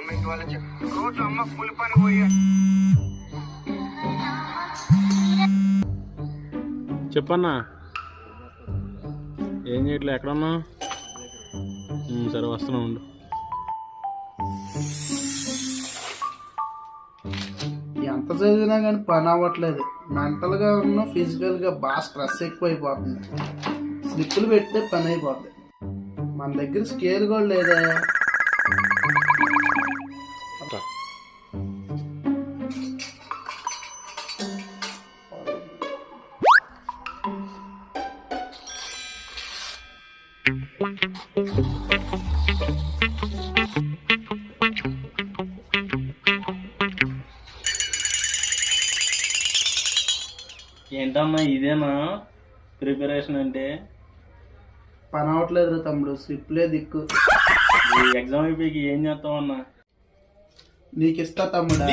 Government వాళ్ళ రోజు అమ్మ కూలి పని పోయి. చెప్పన్నా, ఏం చేయట్లే, ఎక్కడన్నా? సరే వస్తున్నా ఉండు. ఎంత చదివినా కానీ పని అవ్వట్లేదు. మెంటల్గా ఉన్న ఫిజికల్గా బాగా స్ట్రెస్ ఎక్కువైపోతుంది. స్లిప్పులు పెడితే పని అయిపోతుంది. మన దగ్గర స్కేల్ కూడా లేదా? ఏంటమ్మా ఇదేనా ప్రిపరేషన్ అంటే? పని అవ్వట్లేదు తమ్ముడు, స్లిప్లే దిక్కు. ఎగ్జామ్ అయిపోయి ఏం చేస్తావన్నా? నీకు ఇస్తా తమ్ముడా.